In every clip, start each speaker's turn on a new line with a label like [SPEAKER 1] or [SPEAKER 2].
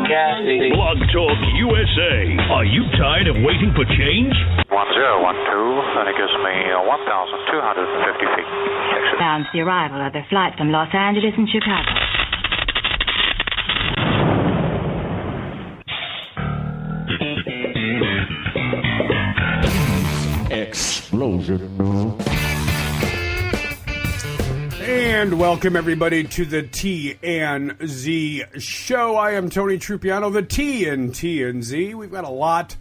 [SPEAKER 1] Kathy.
[SPEAKER 2] Blog Talk USA. Are you tired of waiting for change?
[SPEAKER 3] 1012, and it gives me 1,250 feet. Exit.
[SPEAKER 4] Announced the arrival of the flight from Los Angeles and Chicago.
[SPEAKER 5] Explosion.
[SPEAKER 6] And welcome everybody to the T&Z show. I am Tony Trupiano, the T in T&Z. We've got a lot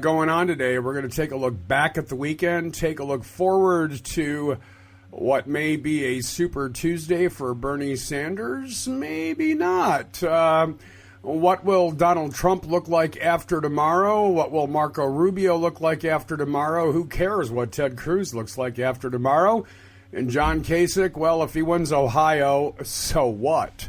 [SPEAKER 6] going on today. We're going to take a look back at the weekend, take a look forward to what may be a Super Tuesday for Bernie Sanders, maybe not. What will Donald Trump look like after tomorrow? What will Marco Rubio look like after tomorrow? Who cares what Ted Cruz looks like after tomorrow? And John Kasich, well, if he wins Ohio, so what?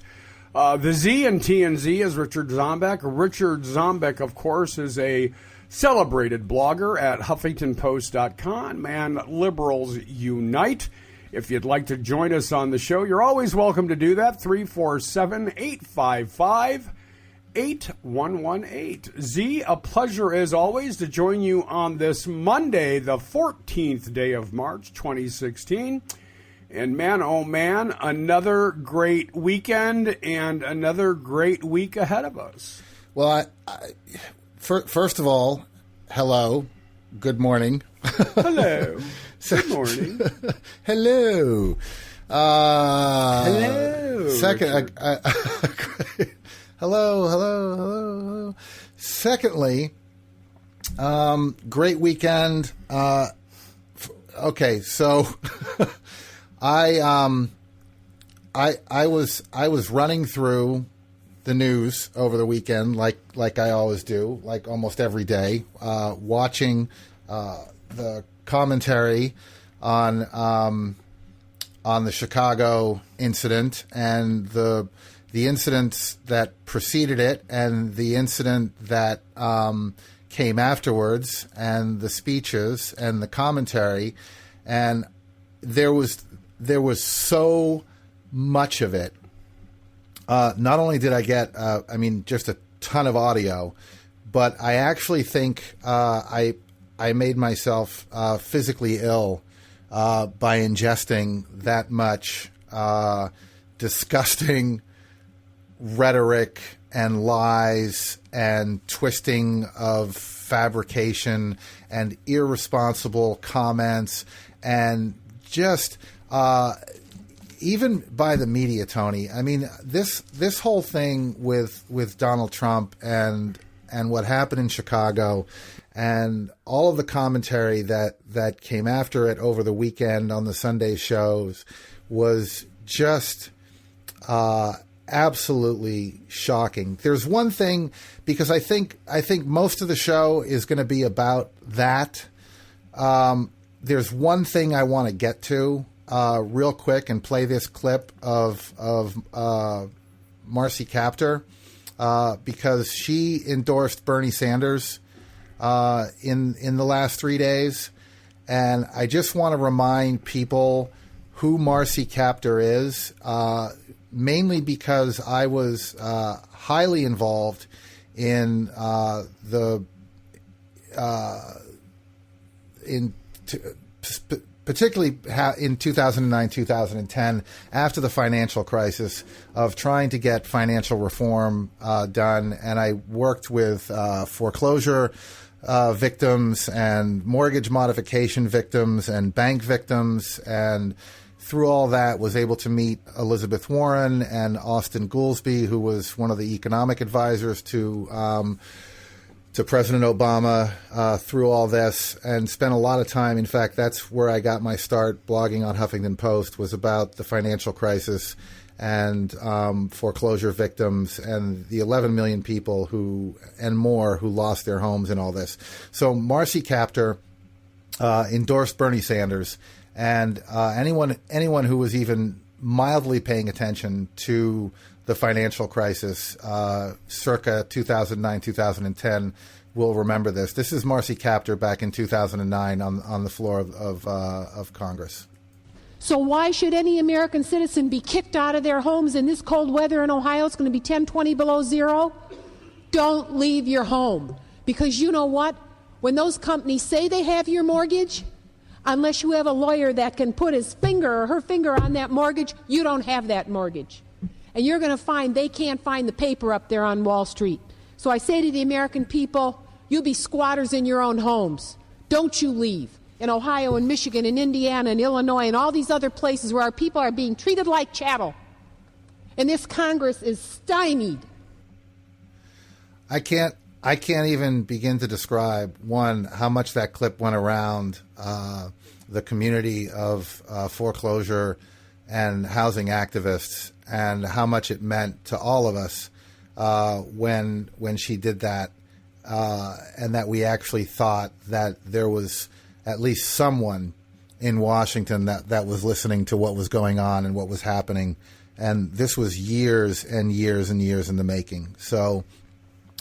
[SPEAKER 6] The Z in T&Z is Richard Zombeck. Richard Zombeck, of course, is a celebrated blogger at HuffingtonPost.com. Man, liberals unite. If you'd like to join us on the show, you're always welcome to do that. 347-855-8118. Z, a pleasure as always to join you on this Monday, the 14th day of March, 2016. And man, oh man, another great weekend and another great week ahead of us.
[SPEAKER 7] Well, first of all, hello, good morning.
[SPEAKER 6] Hello, good morning.
[SPEAKER 7] Hello.
[SPEAKER 6] Hello.
[SPEAKER 7] Second, hello. Secondly, great weekend. Okay, so I was running through the news over the weekend, like I always do, like almost every day, watching the commentary on the Chicago incident and the incidents that preceded it and the incident that came afterwards and the speeches and the commentary, and there was so much of it. Not only did I get, just a ton of audio, but I actually think I made myself physically ill by ingesting that much disgusting rhetoric and lies and twisting of fabrication and irresponsible comments and just even by the media, Tony. I mean, this whole thing with Donald Trump and what happened in Chicago and all of the commentary that came after it over the weekend on the Sunday shows was just absolutely shocking. There's one thing, because I think most of the show is going to be about that. There's one thing I want to get to real quick and play this clip of Marcy Kaptur because she endorsed Bernie Sanders in the last 3 days, and I just want to remind people who Marcy Kaptur is, mainly because I was highly involved in particularly in 2009, 2010, after the financial crisis, of trying to get financial reform done. And I worked with foreclosure victims and mortgage modification victims and bank victims, and through all that was able to meet Elizabeth Warren and Austin Goolsbee, who was one of the economic advisors to President Obama through all this, and spent a lot of time. In fact, that's where I got my start blogging on Huffington Post, was about the financial crisis and foreclosure victims and the 11 million people who lost their homes in all this. So Marcy Kaptur endorsed Bernie Sanders, and anyone who was even mildly paying attention to the financial crisis circa 2009, 2010 will remember this. This is Marcy Kaptur back in 2009 on the floor of Congress.
[SPEAKER 1] So why should any American citizen be kicked out of their homes in this cold weather in Ohio? It's going to be 10, 20 below zero. Don't leave your home. Because you know what? When those companies say they have your mortgage, unless you have a lawyer that can put his finger or her finger on that mortgage, you don't have that mortgage. And you're going to find they can't find the paper up there on Wall Street. So I say to the American people, you'll be squatters in your own homes. Don't you leave. In Ohio and Michigan and Indiana and Illinois and all these other places where our people are being treated like chattel. And this Congress is stymied.
[SPEAKER 7] I can't even begin to describe, one, how much that clip went around the community of foreclosure and housing activists, and how much it meant to all of us when she did that, and that we actually thought that there was at least someone in Washington that was listening to what was going on and what was happening. And this was years and years and years in the making. So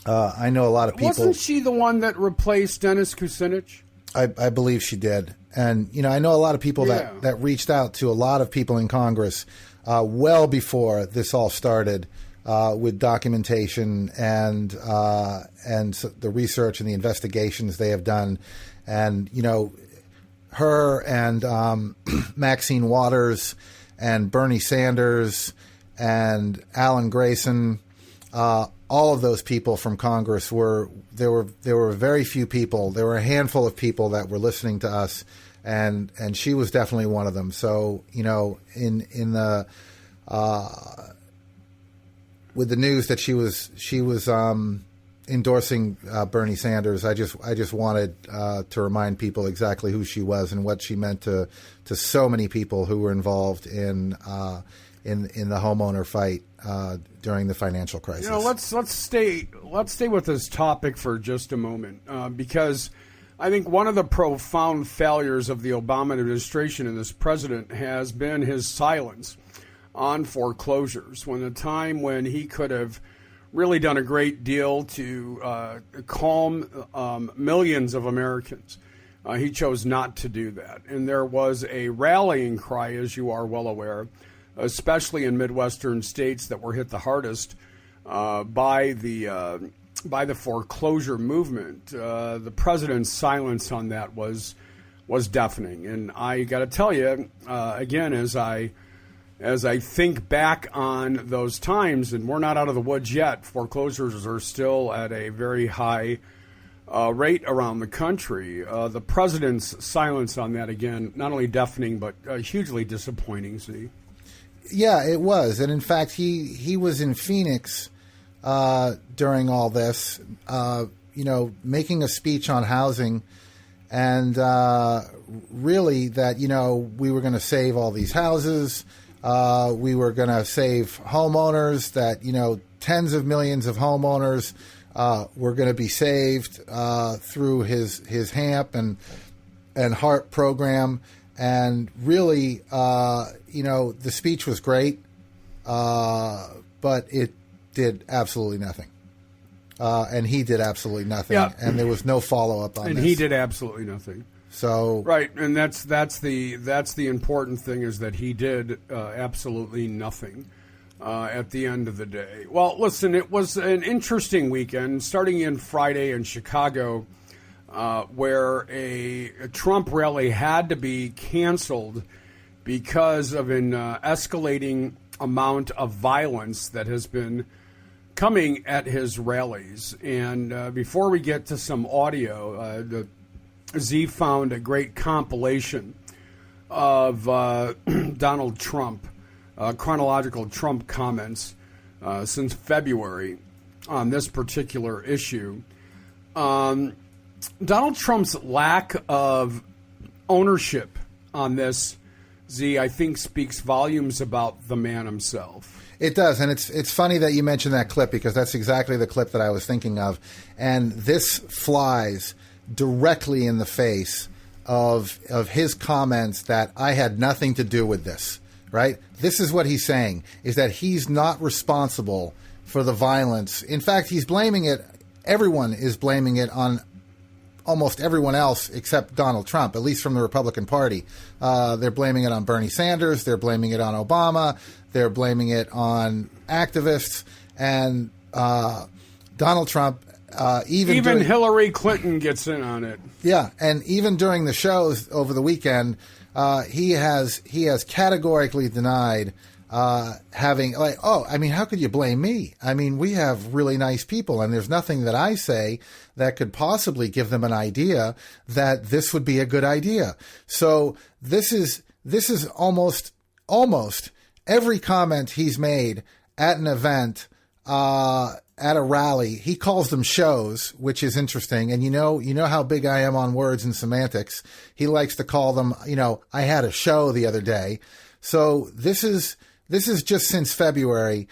[SPEAKER 7] I know a lot of people.
[SPEAKER 6] Wasn't she the one that replaced Dennis Kucinich?
[SPEAKER 7] I believe she did. And, I know a lot of people that reached out to a lot of people in Congress well before this all started with documentation and the research and the investigations they have done. And, her and Maxine Waters and Bernie Sanders and Alan Grayson, all of those people from Congress there were very few people. There were a handful of people that were listening to us, and she was definitely one of them. So, in the with the news that she was endorsing Bernie Sanders, I just wanted to remind people exactly who she was and what she meant to so many people who were involved in the homeowner fight during the financial crisis.
[SPEAKER 6] Let's stay with this topic for just a moment, because I think one of the profound failures of the Obama administration and this president has been his silence on foreclosures. When the time when he could have really done a great deal to calm millions of Americans, he chose not to do that. And there was a rallying cry, as you are well aware, especially in Midwestern states that were hit the hardest by the foreclosure movement. The president's silence on that was deafening. And I got to tell you, again, as I think back on those times, and we're not out of the woods yet, foreclosures are still at a very high rate around the country. The president's silence on that, again, not only deafening, but hugely disappointing, Z.
[SPEAKER 7] Yeah, it was. And in fact, he was in Phoenix during all this, making a speech on housing, and really that, we were going to save all these houses. We were going to save homeowners, that, tens of millions of homeowners were going to be saved through his HAMP and HARP program. And really, the speech was great, but it did absolutely nothing. And he did absolutely nothing. Yeah. And there was no follow-up on this.
[SPEAKER 6] And he did absolutely nothing.
[SPEAKER 7] So
[SPEAKER 6] right, and that's the important thing, is that he did absolutely nothing at the end of the day. Well, listen, it was an interesting weekend, starting in Friday in Chicago, where a Trump rally had to be canceled because of an escalating amount of violence that has been coming at his rallies. And before we get to some audio, the Z found a great compilation of Donald Trump, chronological Trump comments since February on this particular issue. Donald Trump's lack of ownership on this, Z, I think speaks volumes about the man himself.
[SPEAKER 7] It does, and it's funny that you mentioned that clip, because that's exactly the clip that I was thinking of. And this flies directly in the face of his comments that I had nothing to do with this, right? This is what he's saying, is that he's not responsible for the violence. In fact, he's blaming it, everyone is blaming it on almost everyone else except Donald Trump, at least from the Republican Party. They're blaming it on Bernie Sanders. They're blaming it on Obama. They're blaming it on activists. And Donald Trump, even
[SPEAKER 6] Hillary Clinton gets in on it.
[SPEAKER 7] Yeah, and even during the shows over the weekend, he has categorically denied having, like, how could you blame me? I mean, we have really nice people, and there's nothing that I say that could possibly give them an idea that this would be a good idea. So this is almost every comment he's made at an event, at a rally. He calls them shows, which is interesting. And you know how big I am on words and semantics. He likes to call them, I had a show the other day. So this is just since February,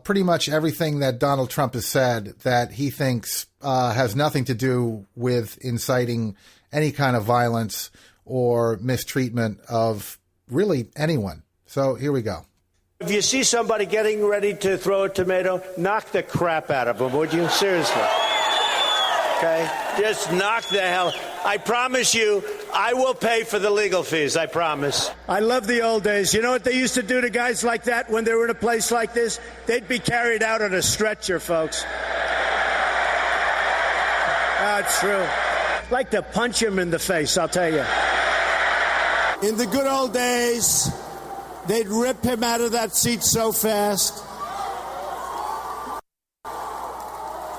[SPEAKER 7] pretty much everything that Donald Trump has said that he thinks has nothing to do with inciting any kind of violence or mistreatment of really anyone. So here we go.
[SPEAKER 5] If you see somebody getting ready to throw a tomato, knock the crap out of them, would you? Seriously. Okay? Just knock the hell. I promise you, I will pay for the legal fees. I promise. I love the old days. You know what they used to do to guys like that when they were in a place like this? They'd be carried out on a stretcher, folks. That's true. I'd like to punch him in the face, I'll tell you. In the good old days, they'd rip him out of that seat so fast.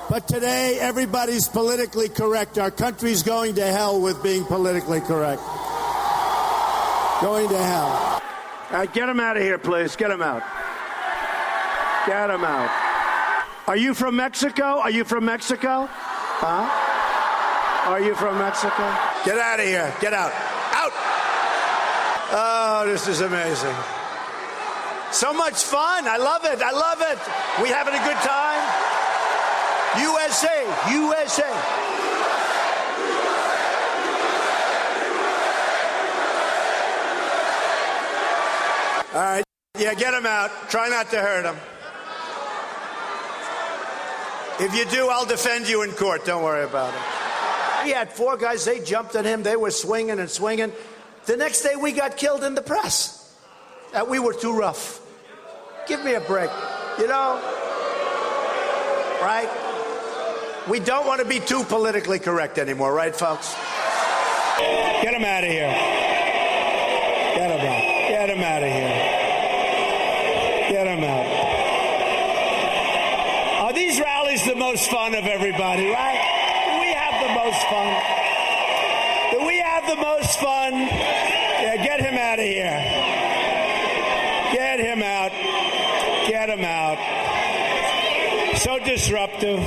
[SPEAKER 5] But today, everybody's politically correct. Our country's going to hell with being politically correct. Going to hell. All right, get him out of here, please. Get him out. Get him out. Are you from Mexico? Are you from Mexico? Huh? Are you from Mexico? Get out of here. Get out. Out! Oh, this is amazing. So much fun. I love it. I love it. We having a good time? USA. USA. All right. Yeah, get him out. Try not to hurt him. If you do, I'll defend you in court. Don't worry about it. He had four guys. They jumped at him. They were swinging and swinging. The next day, we got killed in the press. That we were too rough. Give me a break. Right? We don't want to be too politically correct anymore, right, folks? Get him out of here. Get him out. Get him out of here. Get him out. Are these rallies the most fun of everybody, right? Do we have the most fun? Do we have the most fun? Yeah, get him out of here. Get him out. Get him out. So disruptive.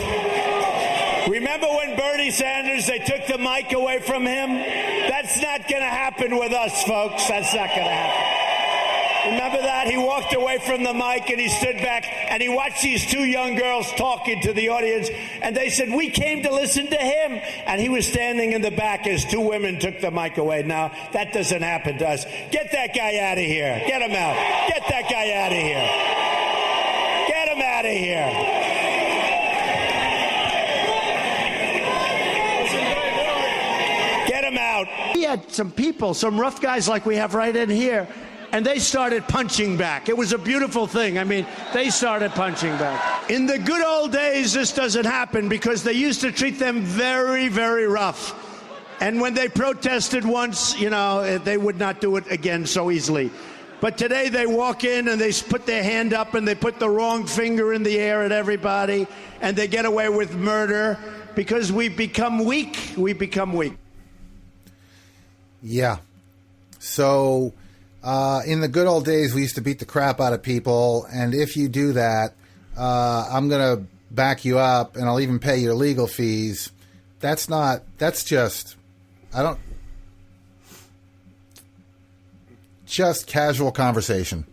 [SPEAKER 5] Remember when Bernie Sanders, they took the mic away from him? That's not going to happen with us, folks. That's not going to happen. Remember that? He walked away from the mic and he stood back and he watched these two young girls talking to the audience. And they said, we came to listen to him. And he was standing in the back as two women took the mic away. Now, that doesn't happen to us. Get that guy out of here. Get him out. Get that guy out of here. Get him out of here. Out. We had some people, some rough guys like we have right in here, and they started punching back. It was a beautiful thing. I mean, they started punching back. In the good old days, this doesn't happen because they used to treat them very, very rough. And when they protested once, they would not do it again so easily. But today they walk in and they put their hand up and they put the wrong finger in the air at everybody, and they get away with murder because we become weak. We become weak.
[SPEAKER 7] Yeah. So in the good old days, we used to beat the crap out of people. And if you do that, I'm going to back you up and I'll even pay your legal fees. That's just casual conversation.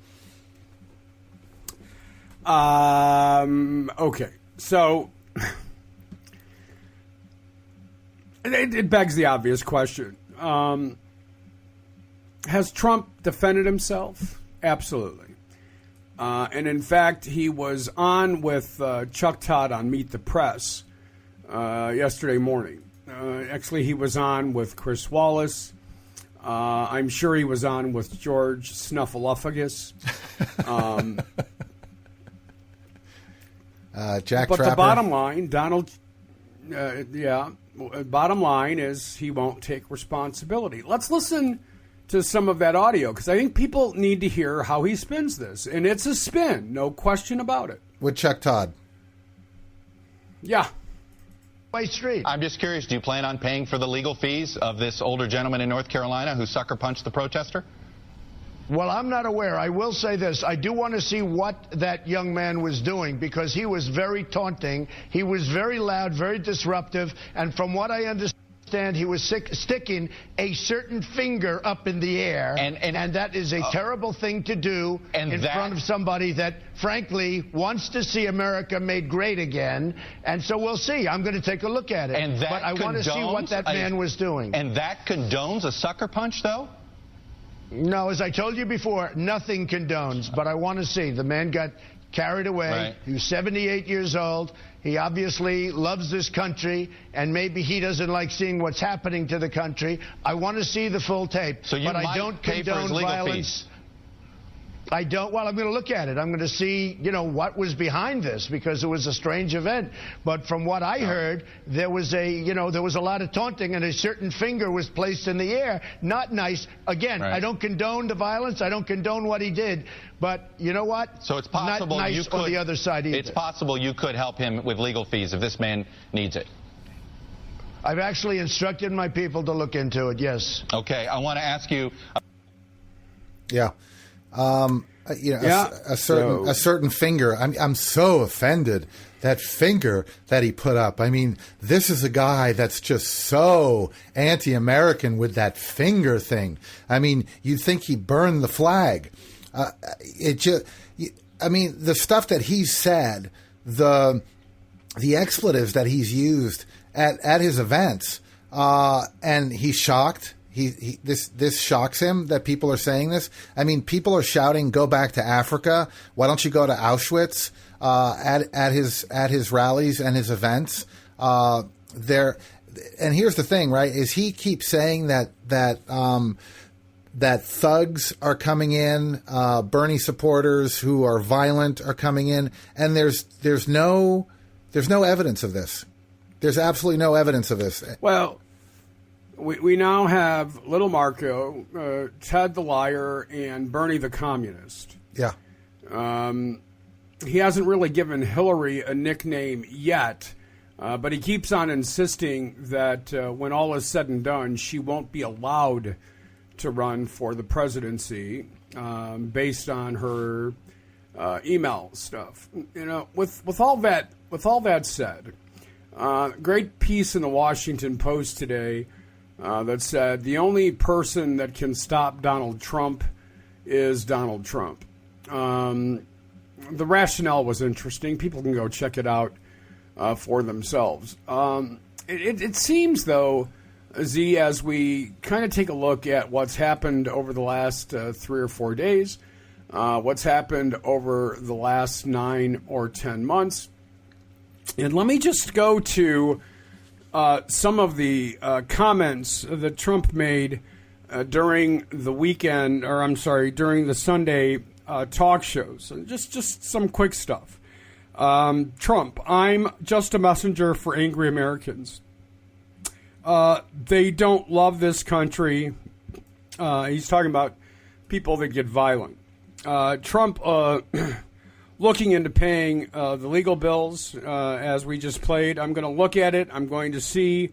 [SPEAKER 6] Okay. So it begs the obvious question. Has Trump defended himself? Absolutely. And in fact, he was on with Chuck Todd on Meet the Press yesterday morning. Actually, he was on with Chris Wallace. I'm sure he was on with George Snuffleupagus.
[SPEAKER 7] Jack
[SPEAKER 6] but
[SPEAKER 7] Trapper.
[SPEAKER 6] the bottom line, bottom line is he won't take responsibility. Let's listen to some of that audio, because I think people need to hear how he spins this. And it's a spin, no question about it.
[SPEAKER 7] With Chuck Todd.
[SPEAKER 6] Yeah.
[SPEAKER 8] Street. I'm just curious, do you plan on paying for the legal fees of this older gentleman in North Carolina who sucker punched the protester?
[SPEAKER 9] Well, I'm not aware. I will say this. I do want to see what that young man was doing, because he was very taunting. He was very loud, very disruptive. And from what I understand, he was sticking a certain finger up in the air. And that is a terrible thing to do in front of somebody that, frankly, wants to see America made great again. And so we'll see. I'm going to take a look at it. But I want to see what that man was doing.
[SPEAKER 8] And that condones a sucker punch, though?
[SPEAKER 9] No, as I told you before, nothing condones. But I want to see. The man got carried away. Right. He was 78 years old. He obviously loves this country, and maybe he doesn't like seeing what's happening to the country. I want to see the full tape.
[SPEAKER 8] So you
[SPEAKER 9] but
[SPEAKER 8] might
[SPEAKER 9] I don't
[SPEAKER 8] pay
[SPEAKER 9] condone
[SPEAKER 8] for his legal
[SPEAKER 9] violence.
[SPEAKER 8] fees.
[SPEAKER 9] I don't. Well, I'm going to look at it. I'm going to see, what was behind this, because it was a strange event. But from what I heard, there was a lot of taunting, and a certain finger was placed in the air. Not nice. Again,
[SPEAKER 8] Right.
[SPEAKER 9] I don't condone the violence. I don't condone what he did. But you know what?
[SPEAKER 8] So it's possible
[SPEAKER 9] not nice
[SPEAKER 8] you could,
[SPEAKER 9] on the other side either.
[SPEAKER 8] It's possible you could help him with legal fees if this man needs it.
[SPEAKER 9] I've actually instructed my people to look into it, yes.
[SPEAKER 8] Okay, I want to ask you...
[SPEAKER 7] Yeah. A certain finger. I'm so offended. That finger that he put up. I mean, this is a guy that's just so anti-American with that finger thing. I mean, you'd think he burned the flag. The stuff that he's said, the expletives that he's used at his events, and he's shocked. This shocks him that people are saying this. I mean, people are shouting, "Go back to Africa! Why don't you go to Auschwitz?" At his rallies and his events. And here's the thing, right? Is he keeps saying that thugs are coming in, Bernie supporters who are violent are coming in, and there's no evidence of this. There's absolutely no evidence of this.
[SPEAKER 6] Well, we now have Little Marco, Ted the Liar, and Bernie the Communist.
[SPEAKER 7] Yeah.
[SPEAKER 6] He hasn't really given Hillary a nickname yet, but he keeps on insisting that when all is said and done, she won't be allowed to run for the presidency based on her email stuff. With all that said, great piece in the Washington Post today that said the only person that can stop Donald Trump is Donald Trump. The rationale was interesting. People can go check it out for themselves. It seems, though, Z, as we kind of take a look at what's happened over the last 3 or 4 days, what's happened over the last 9 or 10 months, and let me just go to some of the comments that Trump made during the weekend, during the Sunday talk shows. Just some quick stuff. Trump, I'm just a messenger for angry Americans. They don't love this country. He's talking about people that get violent. Trump looking into paying the legal bills, as we just played. I'm going to look at it. I'm going to see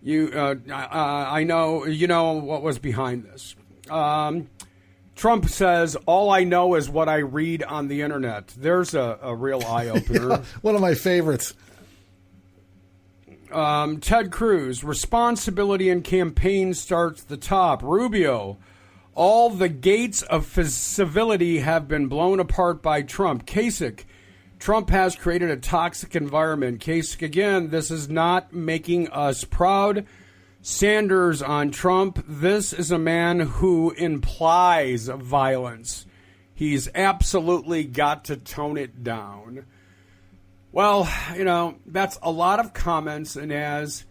[SPEAKER 6] you. I know what was behind this. Trump says, all I know is what I read on the internet. There's a real eye-opener.
[SPEAKER 7] Yeah, one of my favorites.
[SPEAKER 6] Ted Cruz, responsibility in campaign starts at the top. Rubio, all the gates of civility have been blown apart by Trump. Kasich, Trump has created a toxic environment. Kasich, again, this is not making us proud. Sanders on Trump, this is a man who implies violence. He's absolutely got to tone it down. Well, that's a lot of comments, and as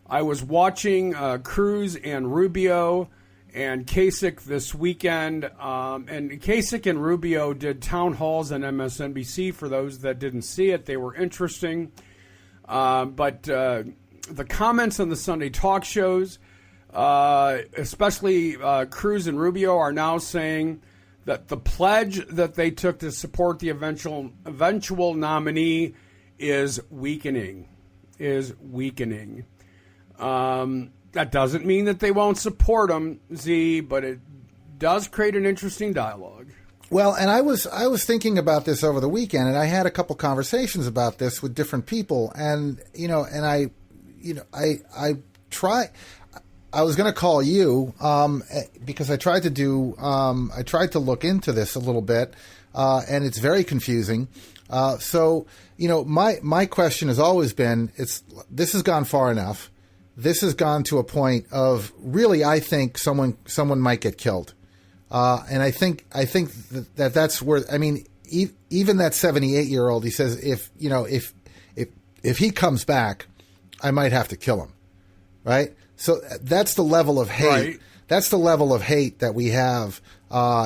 [SPEAKER 6] I was watching Cruz and Rubio and Kasich this weekend, and Kasich and Rubio did town halls on MSNBC. For those that didn't see it, they were interesting. But the comments on the Sunday talk shows, especially Cruz and Rubio, are now saying that the pledge that they took to support the eventual nominee is weakening. That doesn't mean that they won't support him, Z, but it does create an interesting dialogue.
[SPEAKER 7] Well, and I was thinking about this over the weekend, and I had a couple conversations about this with different people, and I was going to call you because I tried to look into this a little bit, and it's very confusing. So my question has always been, this has gone far enough. This has gone to a point of really, I think someone might get killed. And I think that's where, I mean, even that 78-year-old, he says, if he comes back, I might have to kill him. Right. So that's the level of hate. Right. That's the level of hate that we have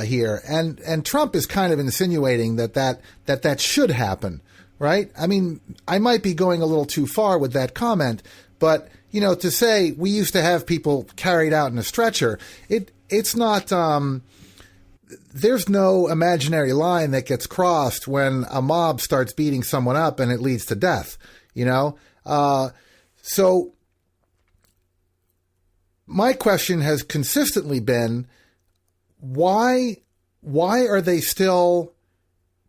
[SPEAKER 7] here. And Trump is kind of insinuating that should happen. Right. I mean, I might be going a little too far with that comment, but to say we used to have people carried out in a stretcher, it's not, there's no imaginary line that gets crossed when a mob starts beating someone up and it leads to death, So my question has consistently been, why are they still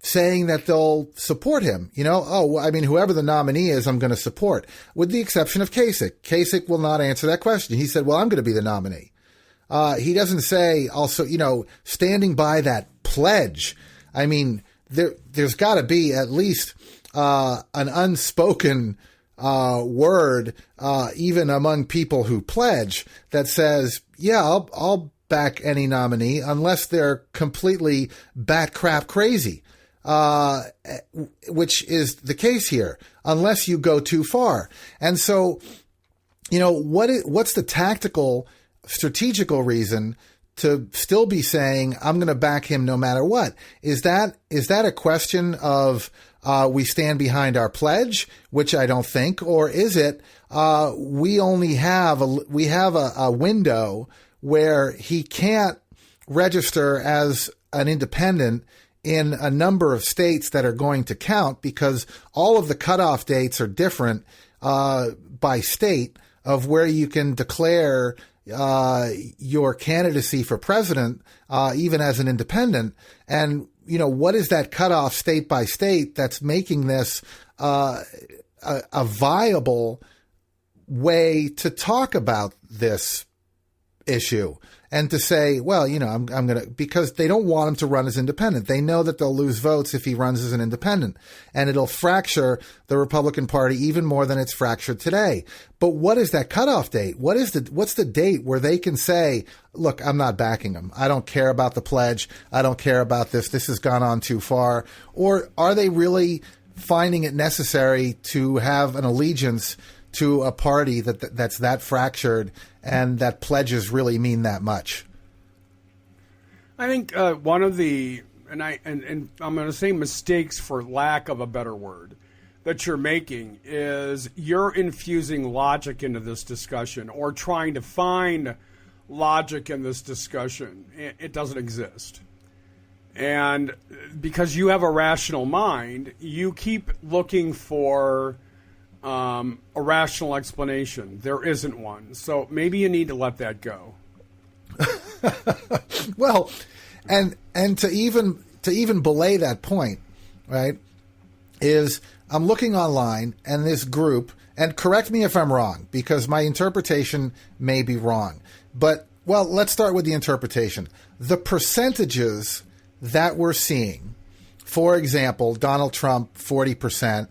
[SPEAKER 7] saying that they'll support him? Whoever the nominee is, I'm going to support, with the exception of Kasich. Kasich will not answer that question. He said, well, I'm going to be the nominee. He doesn't say also, standing by that pledge. I mean, there's got to be at least an unspoken word, even among people who pledge, that says, yeah, I'll back any nominee unless they're completely bat crap crazy. Which is the case here, unless you go too far. And so, what's the tactical, strategical reason to still be saying, I'm going to back him no matter what? Is that a question of, we stand behind our pledge, which I don't think, or is it, we have a window where he can't register as an independent in a number of states that are going to count, because all of the cutoff dates are different by state of where you can declare your candidacy for president, even as an independent. And, what is that cutoff state by state that's making this a viable way to talk about this issue? And to say, well, I'm going to, because they don't want him to run as independent. They know that they'll lose votes if he runs as an independent, and it'll fracture the Republican Party even more than it's fractured today. But what is that cutoff date? What's the date where they can say, look, I'm not backing him. I don't care about the pledge. I don't care about this. This has gone on too far. Or are they really finding it necessary to have an allegiance to a party that's that fractured and that pledges really mean that much?
[SPEAKER 6] I think one of the, and I'm going to say mistakes for lack of a better word, that you're making is you're infusing logic into this discussion, or trying to find logic in this discussion. It doesn't exist. And because you have a rational mind, you keep looking for a rational explanation. There isn't one. So maybe you need to let that go.
[SPEAKER 7] Well, and to even belay that point, right, is I'm looking online, and this group, and correct me if I'm wrong, because my interpretation may be wrong. But, well, let's start with the interpretation. The percentages that we're seeing, for example, Donald Trump, 40%,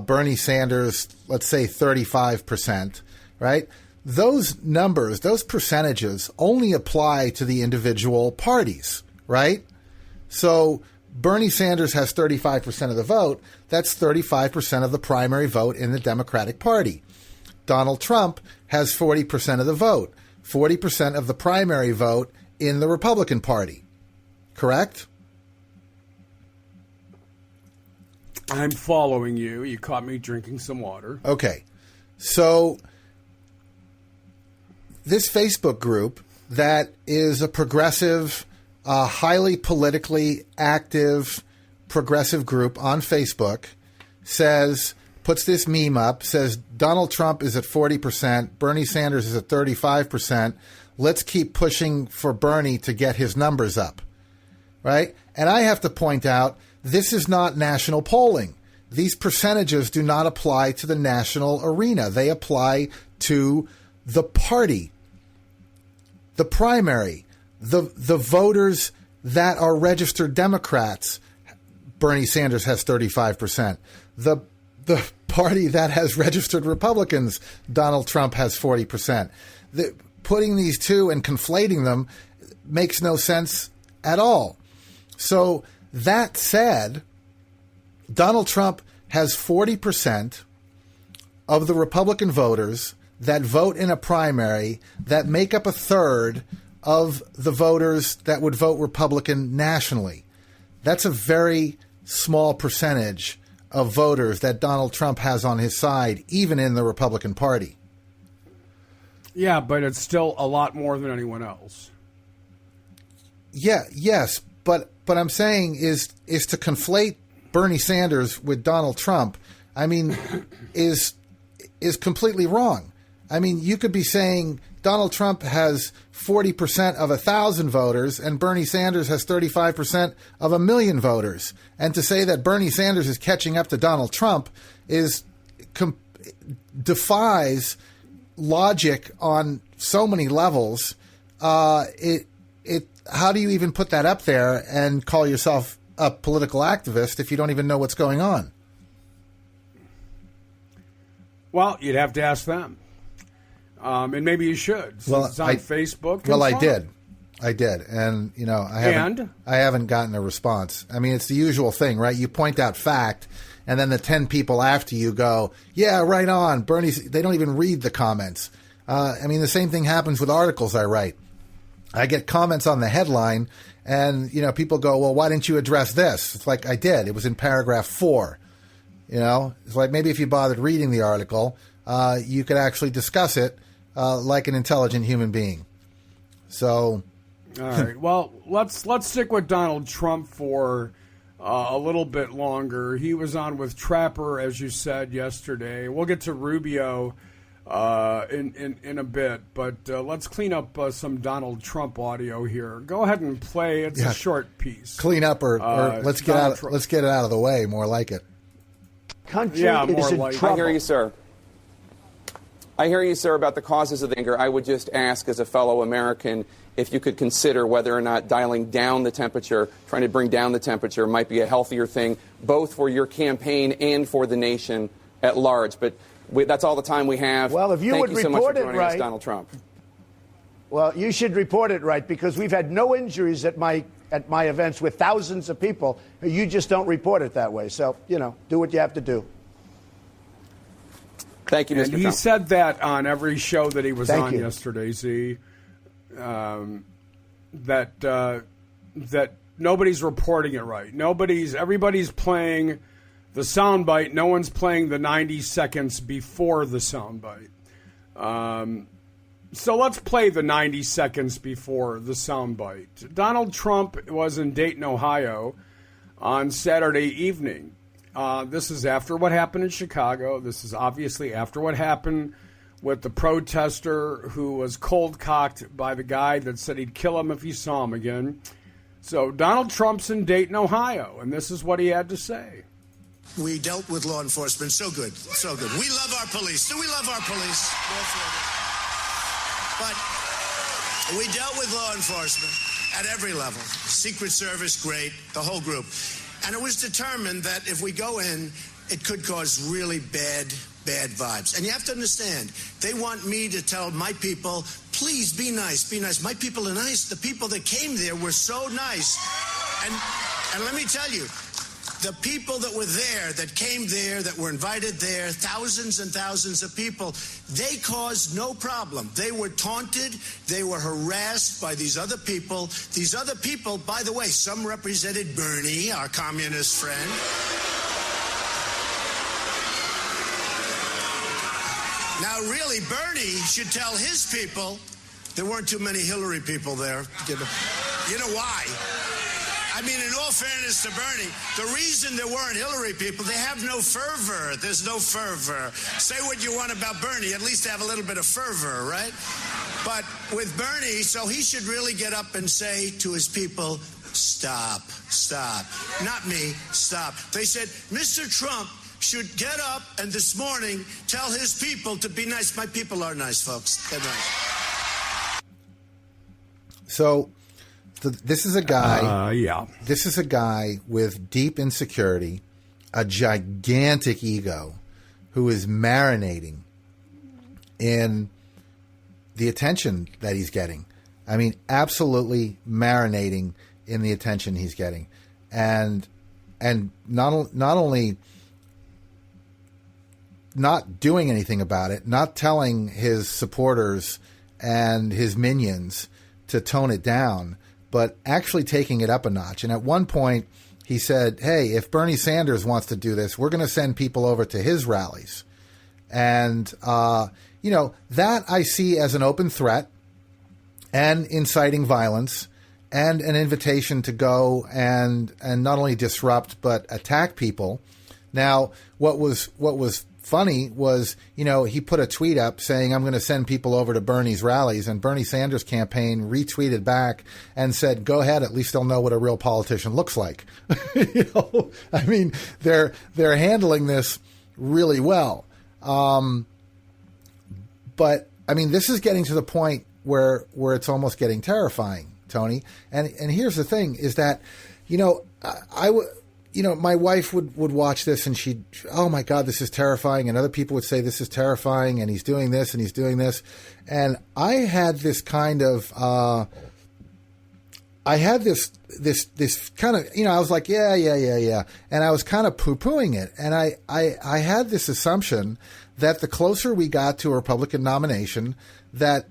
[SPEAKER 7] Bernie Sanders, let's say 35%, right? Those numbers, those percentages only apply to the individual parties, right? So Bernie Sanders has 35% of the vote. That's 35% of the primary vote in the Democratic Party. Donald Trump has 40% of the vote, 40% of the primary vote in the Republican Party. Correct?
[SPEAKER 6] I'm following you. You caught me drinking some water.
[SPEAKER 7] Okay. So this Facebook group that is a progressive, highly politically active progressive group on Facebook puts this meme up, says Donald Trump is at 40%, Bernie Sanders is at 35%. Let's keep pushing for Bernie to get his numbers up, right? And I have to point out, this is not national polling. These percentages do not apply to the national arena. They apply to the party, the primary, the voters that are registered Democrats. Bernie Sanders has 35%. The party that has registered Republicans, Donald Trump has 40%. Putting these two and conflating them makes no sense at all. So that said, Donald Trump has 40% of the Republican voters that vote in a primary that make up a third of the voters that would vote Republican nationally. That's a very small percentage of voters that Donald Trump has on his side, even in the Republican Party.
[SPEAKER 6] Yeah, but it's still a lot more than anyone else.
[SPEAKER 7] Yeah, yes, but I'm saying is to conflate Bernie Sanders with Donald Trump, I mean, is completely wrong. I mean, you could be saying Donald Trump has 40% of 1,000 voters and Bernie Sanders has 35% of 1 million voters. And to say that Bernie Sanders is catching up to Donald Trump defies logic on so many levels. How do you even put that up there and call yourself a political activist if you don't even know what's going on?
[SPEAKER 6] Well, you'd have to ask them. And maybe you should. Since it's on Facebook.
[SPEAKER 7] Well, I did. And, you know, I haven't gotten a response. I mean, it's the usual thing, right? You point out fact, and then the 10 people after you go, yeah, right on. They don't even read the comments. I mean, the same thing happens with articles I write. I get comments on the headline, and, you know, people go, well, why didn't you address this? It's like, I did. It was in paragraph 4. You know, it's like maybe if you bothered reading the article, you could actually discuss it like an intelligent human being. So,
[SPEAKER 6] all right. Well, let's stick with Donald Trump for a little bit longer. He was on with Trapper, as you said yesterday. We'll get to Rubio in a bit, but let's clean up some Donald Trump audio here. Go ahead and play. It's a short piece.
[SPEAKER 7] Clean up, or let's get out. Let's get it out of the way. More like it.
[SPEAKER 9] Country is in trouble.
[SPEAKER 10] I hear you, sir. I hear you, sir, about the causes of the anger. I would just ask, as a fellow American, if you could consider whether or not dialing down the temperature, trying to bring down the temperature, might be a healthier thing, both for your campaign and for the nation at large. But that's all the time we have.
[SPEAKER 9] Well, if you
[SPEAKER 10] Thank
[SPEAKER 9] would
[SPEAKER 10] you so much
[SPEAKER 9] report
[SPEAKER 10] for
[SPEAKER 9] it
[SPEAKER 10] joining
[SPEAKER 9] right,
[SPEAKER 10] us, Donald Trump.
[SPEAKER 9] Well, you should report it right, because we've had no injuries at my events with thousands of people. You just don't report it that way. So, you know, do what you have to do.
[SPEAKER 10] Thank you, Mr.
[SPEAKER 6] And he
[SPEAKER 10] Trump.
[SPEAKER 6] said that on every show that he was on yesterday, Z, that nobody's reporting it right. Everybody's playing the soundbite. No one's playing the 90 seconds before the soundbite. So let's play the 90 seconds before the soundbite. Donald Trump was in Dayton, Ohio on Saturday evening. This is after what happened in Chicago. This is obviously after what happened with the protester who was cold-cocked by the guy that said he'd kill him if he saw him again. So Donald Trump's in Dayton, Ohio, and this is what he had to say.
[SPEAKER 11] We dealt with law enforcement. So good. So good. We love our police. Do we love our police? But we dealt with law enforcement at every level. Secret Service, great. The whole group. And it was determined that if we go in, it could cause really bad vibes. And you have to understand, they want me to tell my people, please be nice, be nice. My people are nice. The people that came there were so nice. And let me tell you, The people that were there, that came there, that were invited there, thousands and thousands of people, they caused no problem. They were taunted. They were harassed by these other people. These other people, by the way, some represented Bernie, our communist friend. Now, really, Bernie should tell his people there weren't too many Hillary people there. You know why? I mean, in all fairness to Bernie, the reason there weren't Hillary people, they have no fervor. There's no fervor. Say what you want about Bernie, at least have a little bit of fervor, right? But with Bernie, so he should really get up and say to his people, stop, stop. Not me, stop. They said, Mr. Trump should get up and this morning tell his people to be nice. My people are nice, folks. They're nice.
[SPEAKER 7] So this is a guy.
[SPEAKER 6] Yeah.
[SPEAKER 7] This is a guy with deep insecurity, a gigantic ego, who is marinating in the attention that he's getting. I mean, absolutely marinating in the attention he's getting, and not only not doing anything about it, not telling his supporters and his minions to tone it down, but actually taking it up a notch. And at one point, he said, hey, if Bernie Sanders wants to do this, we're going to send people over to his rallies. And, that I see as an open threat and inciting violence and an invitation to go and not only disrupt, but attack people. Now, what was funny was, he put a tweet up saying, I'm going to send people over to Bernie's rallies, and Bernie Sanders' campaign retweeted back and said, go ahead, at least they'll know what a real politician looks like. I mean, they're handling this really well. But I mean, this is getting to the point where it's almost getting terrifying, Tony. And here's the thing is that, my wife would watch this and she'd, oh my God, this is terrifying. And other people would say this is terrifying and he's doing this and he's doing this. And I had this kind of, this kind of, I was like, yeah. And I was kind of poo-pooing it. And I had this assumption that the closer we got to a Republican nomination, that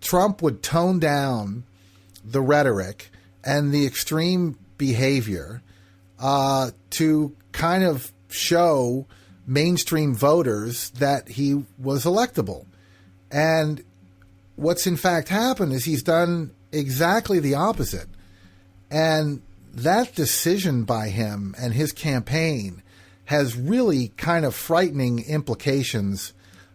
[SPEAKER 7] Trump would tone down the rhetoric and the extreme behavior to kind of show mainstream voters that he was electable. And what's in fact happened is he's done exactly the opposite. And that decision by him and his campaign has really kind of frightening implications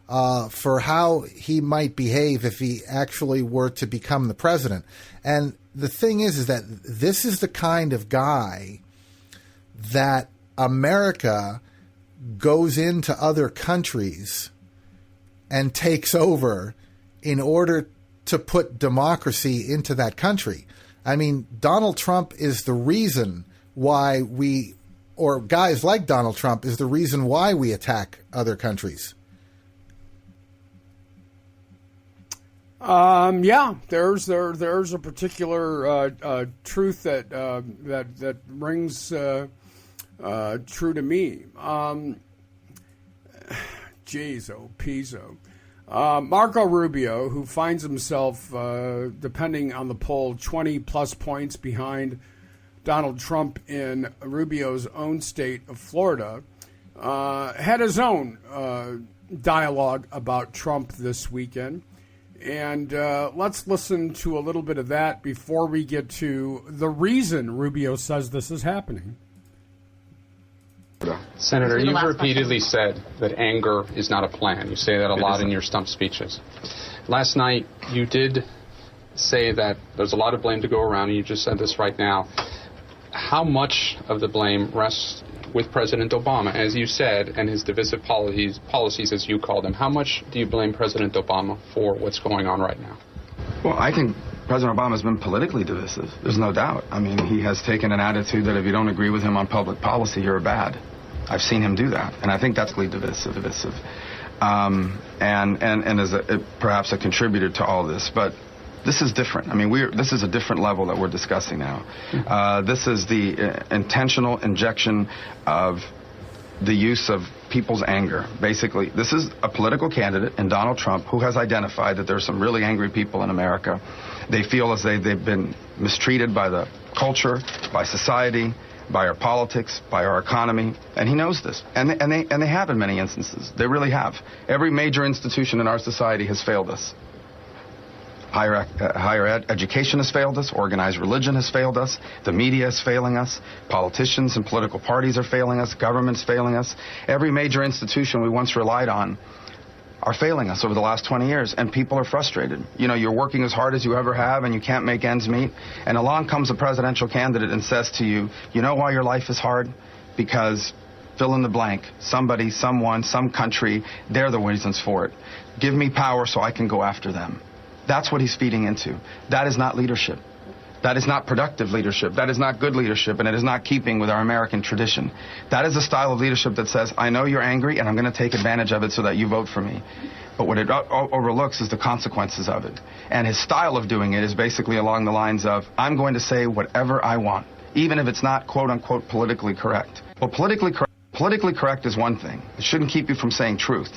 [SPEAKER 7] for how he might behave if he actually were to become the president. And the thing is that this is the kind of guy that America goes into other countries and takes over in order to put democracy into that country. I mean, Donald Trump is the reason why or guys like Donald Trump is the reason why we attack other countries.
[SPEAKER 6] There's a particular truth that rings true to me. Marco Rubio, who finds himself, depending on the poll, 20 plus points behind Donald Trump in Rubio's own state of Florida, had his own dialogue about Trump this weekend. And let's listen to a little bit of that before we get to the reason Rubio says this is happening.
[SPEAKER 12] Senator, you've repeatedly said that anger is not a plan. You say that a lot in your stump speeches. Last night, you did say that there's a lot of blame to go around, and you just said this right now. How much of the blame rests with President Obama, as you said, and his divisive policies, as you called them? How much do you blame President Obama for what's going on right now?
[SPEAKER 13] Well, I think President Obama has been politically divisive. There's no doubt. I mean, he has taken an attitude that if you don't agree with him on public policy, you're bad. I've seen him do that, and I think that's divisive. And is perhaps a contributor to all this. But This is different. I mean, this is a different level that we're discussing now. This is the intentional injection of the use of people's anger. Basically, this is a political candidate in Donald Trump who has identified that there's some really angry people in America. They feel as they've been mistreated by the culture, by society, by our politics, by our economy, and he knows this. And they have in many instances. They really have. Every major institution in our society has failed us. Higher education has failed us. Organized religion has failed us. The media is failing us. Politicians and political parties are failing us. Government's failing us. Every major institution we once relied on are failing us over the last 20 years, and people are frustrated. You know, you're working as hard as you ever have, and you can't make ends meet, and along comes a presidential candidate and says to you, you know why your life is hard? Because fill in the blank. Somebody, someone, some country, they're the reasons for it. Give me power so I can go after them. That's what he's feeding into. That is not leadership. That is not productive leadership. That is not good leadership, and it is not keeping with our American tradition. That is a style of leadership that says, I know you're angry, and I'm going to take advantage of it so that you vote for me. But what it overlooks is the consequences of it. And his style of doing it is basically along the lines of, I'm going to say whatever I want, even if it's not, quote-unquote, politically correct. Well, politically correct is one thing. It shouldn't keep you from saying truth.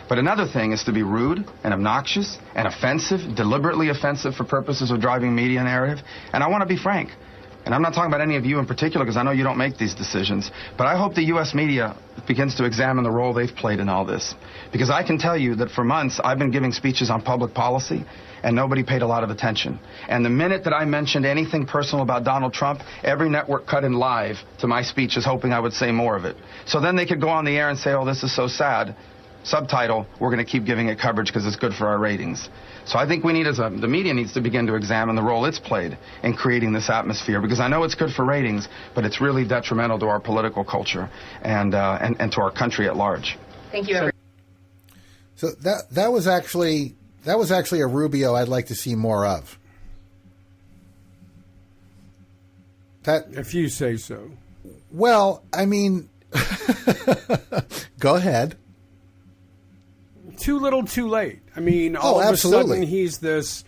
[SPEAKER 13] But another thing is to be rude and obnoxious and offensive, deliberately offensive for purposes of driving media narrative. And I want to be frank. And I'm not talking about any of you in particular because I know you don't make these decisions. But I hope the U.S. media begins to examine the role they've played in all this. Because I can tell you that for months I've been giving speeches on public policy and nobody paid a lot of attention. And the minute that I mentioned anything personal about Donald Trump, every network cut in live to my speeches hoping I would say more of it. So then they could go on the air and say, oh, this is so sad. Subtitle, we're going to keep giving it coverage because it's good for our ratings. So I think we need, the media needs to begin to examine the role it's played in creating this atmosphere, because I know it's good for ratings, but it's really detrimental to our political culture and to our country at large.
[SPEAKER 14] Thank you.
[SPEAKER 7] So that was actually a Rubio I'd like to see more of. That,
[SPEAKER 6] if you say so.
[SPEAKER 7] Well, I mean, go ahead.
[SPEAKER 6] Too little, too late. I mean,
[SPEAKER 7] all
[SPEAKER 6] of
[SPEAKER 7] absolutely.
[SPEAKER 6] a sudden he's this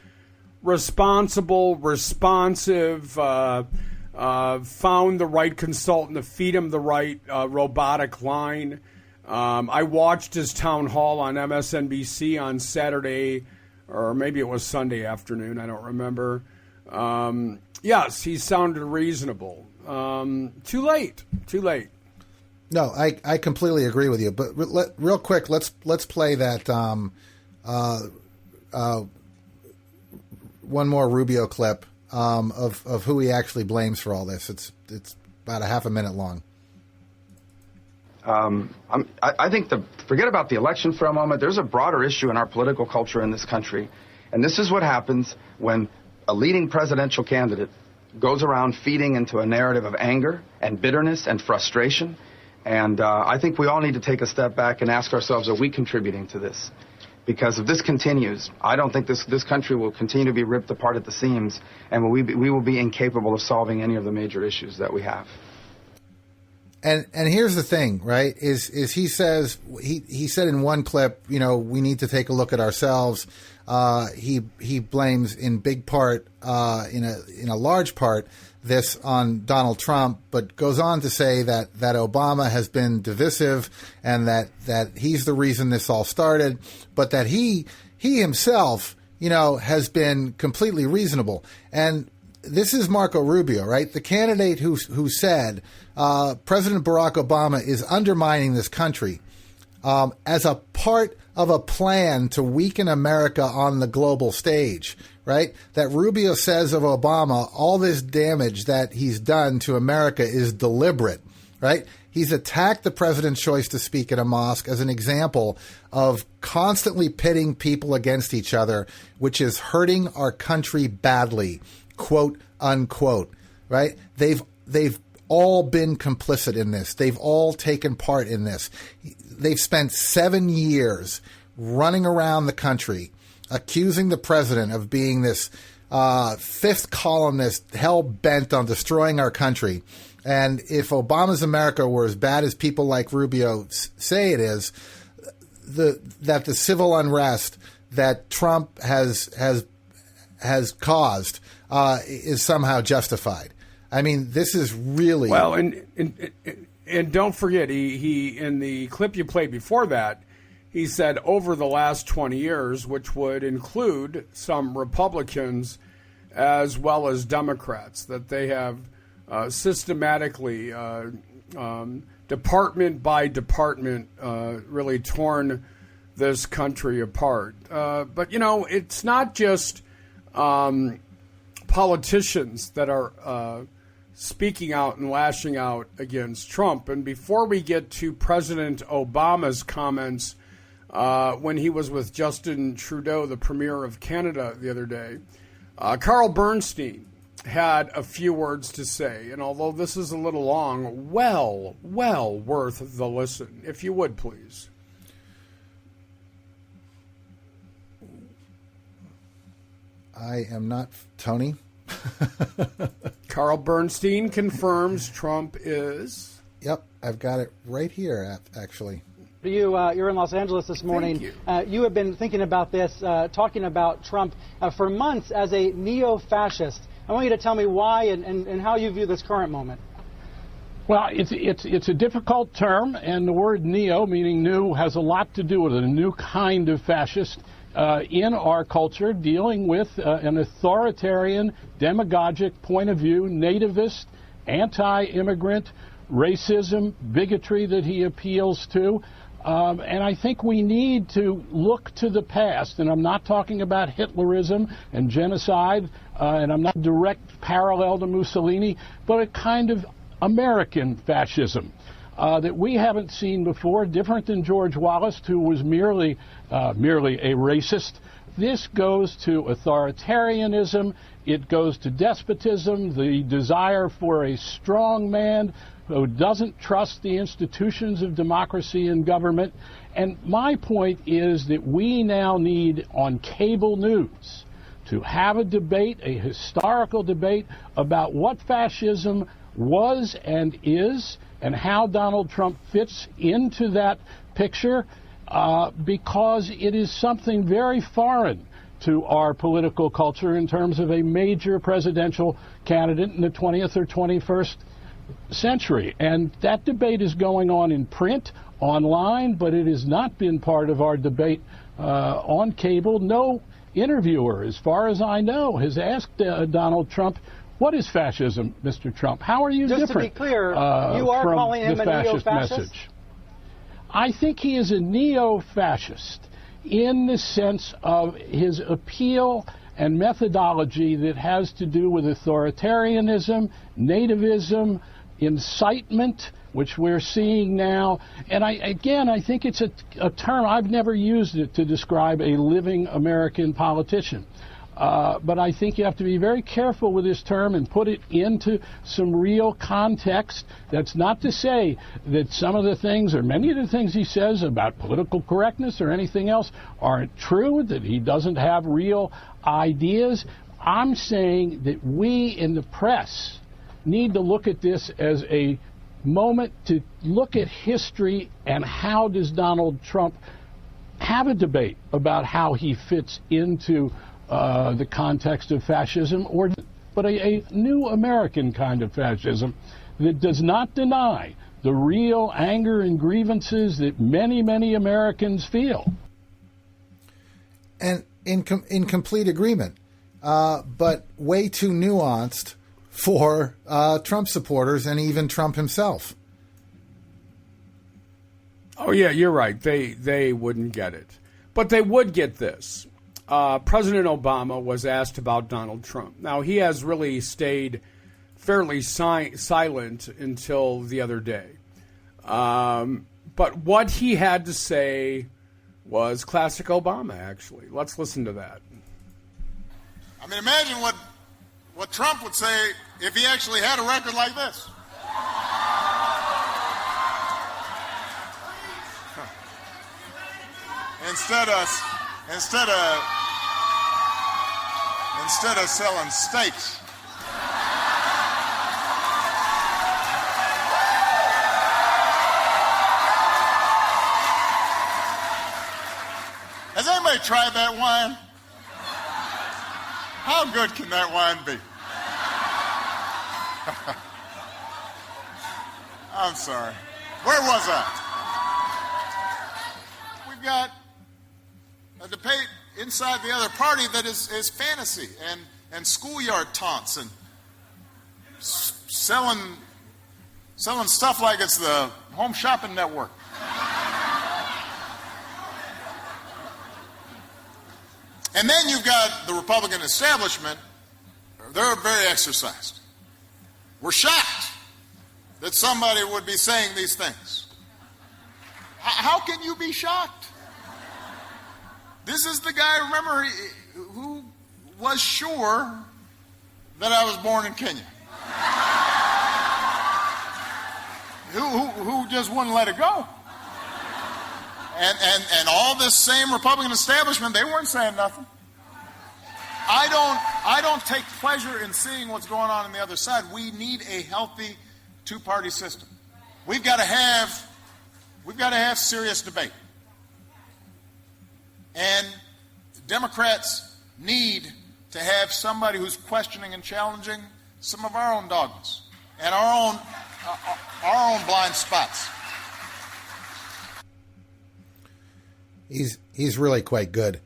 [SPEAKER 6] responsible, responsive, found the right consultant to feed him the right robotic line. I watched his town hall on MSNBC on Saturday, or maybe it was Sunday afternoon. I don't remember. Yes, he sounded reasonable. Too late.
[SPEAKER 7] No, I completely agree with you. But real quick, let's play that one more Rubio clip of who he actually blames for all this. It's about a half a minute long.
[SPEAKER 13] I think forget about the election for a moment. There's a broader issue in our political culture in this country, and this is what happens when a leading presidential candidate goes around feeding into a narrative of anger and bitterness and frustration. And I think we all need to take a step back and ask ourselves, are we contributing to this? Because if this continues, I don't think this country will continue to be ripped apart at the seams, and we will be incapable of solving any of the major issues that we have.
[SPEAKER 7] And here's the thing, right? Is he says he said in one clip, you know, we need to take a look at ourselves. He blames in big part, in a large part, this on Donald Trump, but goes on to say that Obama has been divisive and that he's the reason this all started, but that he himself, you know, has been completely reasonable. And this is Marco Rubio, right? The candidate who said President Barack Obama is undermining this country as a part of a plan to weaken America on the global stage, right? That Rubio says of Obama, all this damage that he's done to America is deliberate, right? He's attacked the president's choice to speak at a mosque as an example of constantly pitting people against each other, which is hurting our country badly, quote unquote, right? They've all been complicit in this. They've all taken part in this. They've spent 7 years running around the country accusing the president of being this fifth columnist hell-bent on destroying our country. And if Obama's America were as bad as people like Rubio say it is, that the civil unrest that Trump has has caused is somehow justified. I mean, this is really
[SPEAKER 6] well, and don't forget, he in the clip you played before that, he said over the last 20 years, which would include some Republicans as well as Democrats, that they have systematically, department by department, really torn this country apart. But, it's not just politicians that are speaking out and lashing out against Trump. And before we get to President Obama's comments when he was with Justin Trudeau, the Premier of Canada, the other day, Carl Bernstein had a few words to say. And although this is a little long, well worth the listen. If you would, please.
[SPEAKER 7] I am not Tony.
[SPEAKER 6] Carl Bernstein confirms Trump is.
[SPEAKER 7] Yep, I've got it right here, actually.
[SPEAKER 14] You're in Los Angeles this morning. You have been thinking about this, talking about Trump for months as a neo-fascist. I want you to tell me why and how you view this current moment.
[SPEAKER 15] Well, it's a difficult term, and the word neo, meaning new, has a lot to do with it, a new kind of fascist in our culture, dealing with an authoritarian, demagogic point of view, nativist, anti-immigrant, racism, bigotry that he appeals to. And I think we need to look to the past, and I'm not talking about Hitlerism and genocide, and I'm not direct parallel to Mussolini, but a kind of American fascism that we haven't seen before, different than George Wallace, who was merely a racist. This goes to authoritarianism, it goes to despotism, the desire for a strong man who doesn't trust the institutions of democracy and government. And my point is that we now need, on cable news, to have a debate, a historical debate, about what fascism was and is, and how Donald Trump fits into that picture, because it is something very foreign to our political culture in terms of a major presidential candidate in the 20th or 21st century. And that debate is going on in print, online, but it has not been part of our debate on cable. No interviewer, as far as I know, has asked Donald Trump, what is fascism, Mr. Trump? How are you
[SPEAKER 14] different?
[SPEAKER 15] Just to be
[SPEAKER 14] clear, you are calling him a neo-fascist?
[SPEAKER 15] Message? I think he is a neo-fascist in the sense of his appeal and methodology that has to do with authoritarianism, nativism, incitement, which we're seeing now. And I think it's a term, I've never used it to describe a living American politician. But I think you have to be very careful with this term and put it into some real context. That's not to say that some of the things or many of the things he says about political correctness or anything else aren't true, that he doesn't have real ideas. I'm saying that we in the press need to look at this as a moment to look at history and how does Donald Trump have a debate about how he fits into the context of fascism, but a new American kind of fascism that does not deny the real anger and grievances that many, many Americans feel.
[SPEAKER 7] And in complete agreement, but way too nuanced for Trump supporters and even Trump himself.
[SPEAKER 6] Oh, yeah, you're right. They wouldn't get it. But they would get this. President Obama was asked about Donald Trump. Now, he has really stayed fairly silent until the other day. But what he had to say was classic Obama, actually. Let's listen to that.
[SPEAKER 16] I mean, imagine what Trump would say if he actually had a record like this. Instead of selling steaks. Has anybody tried that wine? How good can that wine be? I'm sorry. Where was I? We've got a debate inside the other party that is fantasy and schoolyard taunts and selling stuff like it's the Home Shopping Network. And then you've got the Republican establishment. They're very exercised. We're shocked that somebody would be saying these things. How can you be shocked? This is the guy, remember, who was sure that I was born in Kenya. Who just wouldn't let it go. And all this same Republican establishment, they weren't saying nothing. I don't take pleasure in seeing what's going on the other side. We need a healthy two-party system. We've got to have serious debate. And Democrats need to have somebody who's questioning and challenging some of our own dogmas and our own blind spots.
[SPEAKER 7] He's really quite good.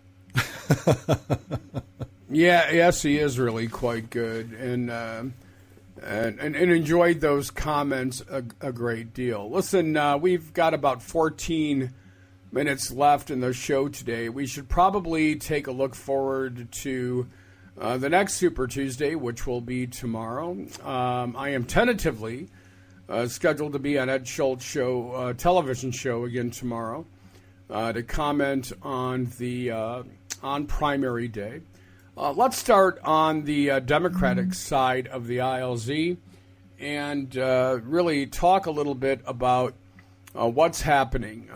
[SPEAKER 6] Yes, he is really quite good, and enjoyed those comments a great deal. Listen, we've got about 14 minutes left in the show today. We should probably take a look forward to the next Super Tuesday, which will be tomorrow. I am tentatively scheduled to be on Ed Schultz show, television show again tomorrow, to comment on the on primary day. Let's start on the Democratic side of the aisle, Z, and really talk a little bit about what's happening.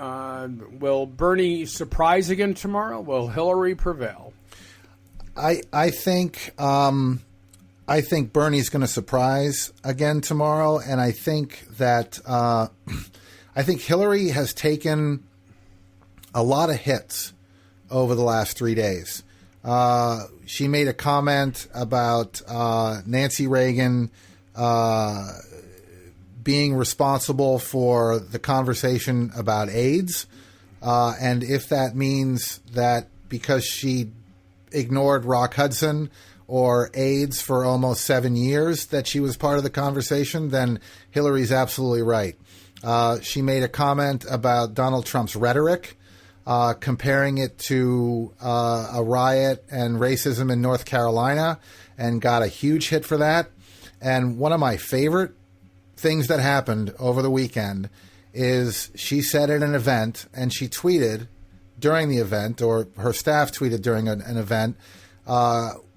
[SPEAKER 6] Will Bernie surprise again tomorrow? Will Hillary prevail?
[SPEAKER 7] I think Bernie's going to surprise again tomorrow, and I think that I think Hillary has taken a lot of hits over the last 3 days. She made a comment about Nancy Reagan being responsible for the conversation about AIDS, and if that means that because she ignored Rock Hudson or AIDS for almost 7 years that she was part of the conversation, then Hillary's absolutely right. She made a comment about Donald Trump's rhetoric, comparing it to a riot and racism in North Carolina, and got a huge hit for that. And one of my favorite things that happened over the weekend is she said at an event, and she tweeted during the event, or her staff tweeted during an event,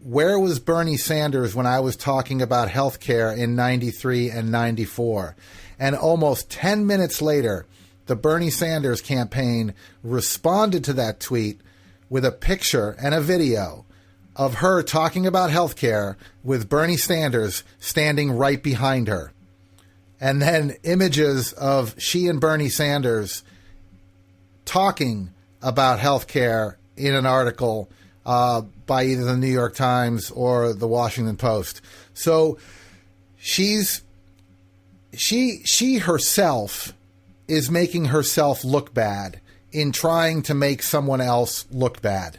[SPEAKER 7] where was Bernie Sanders when I was talking about health care in 93 and 94? And almost 10 minutes later, the Bernie Sanders campaign responded to that tweet with a picture and a video of her talking about health care with Bernie Sanders standing right behind her. And then images of she and Bernie Sanders talking about health care in an article by either the New York Times or the Washington Post. So she herself is making herself look bad in trying to make someone else look bad.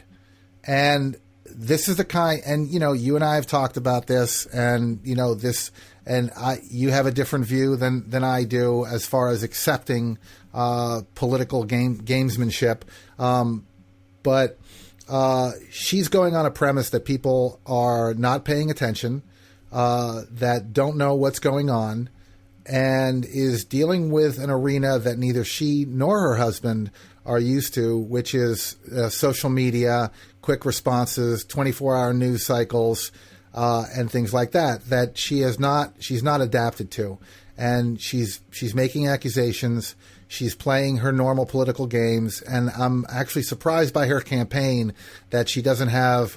[SPEAKER 7] And this is the kind, and you and I have talked about this, and this, and you have a different view than I do as far as accepting political gamesmanship. But she's going on a premise that people are not paying attention, that don't know what's going on, and is dealing with an arena that neither she nor her husband are used to, which is social media, quick responses, 24-hour news cycles, and things like that she's not adapted to. And she's making accusations. She's playing her normal political games, and I'm actually surprised by her campaign that she doesn't have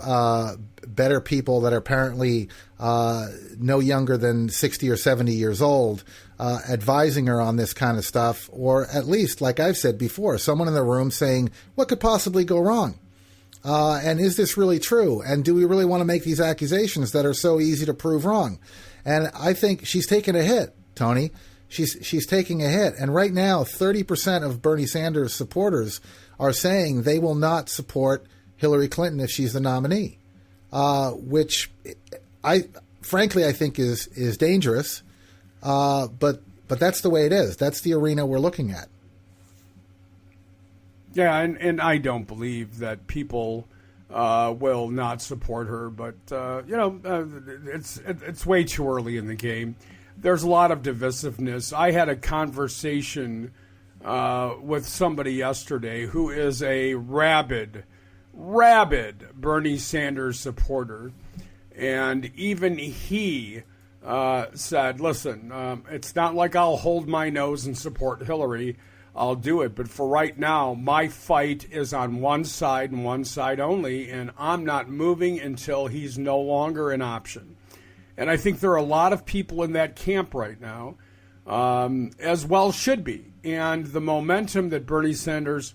[SPEAKER 7] better people that are apparently no younger than 60 or 70 years old advising her on this kind of stuff, or at least, like I've said before, someone in the room saying, what could possibly go wrong? And is this really true? And do we really want to make these accusations that are so easy to prove wrong? And I think she's taking a hit, Tony. She's taking a hit. And right now, 30% of Bernie Sanders supporters are saying they will not support Hillary Clinton if she's the nominee, which I think is dangerous. But that's the way it is. That's the arena we're looking at.
[SPEAKER 6] Yeah, and I don't believe that people will not support her, but it's way too early in the game. There's a lot of divisiveness. I had a conversation with somebody yesterday who is a rabid Bernie Sanders supporter, and even he said, listen, it's not like I'll hold my nose and support Hillary. I'll do it. But for right now, my fight is on one side and one side only, and I'm not moving until he's no longer an option. And I think there are a lot of people in that camp right now, as well should be. And the momentum that Bernie Sanders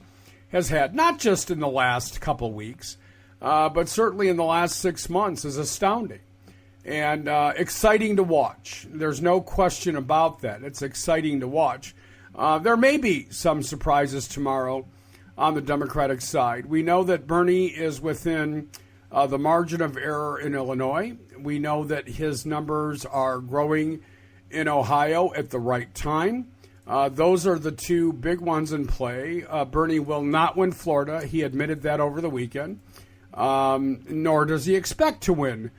[SPEAKER 6] has had, not just in the last couple weeks, but certainly in the last 6 months, is astounding and exciting to watch. There's no question about that. It's exciting to watch. There may be some surprises tomorrow on the Democratic side. We know that Bernie is within the margin of error in Illinois. We know that his numbers are growing in Ohio at the right time. Those are the two big ones in play. Bernie will not win Florida. He admitted that over the weekend. Nor does he expect to win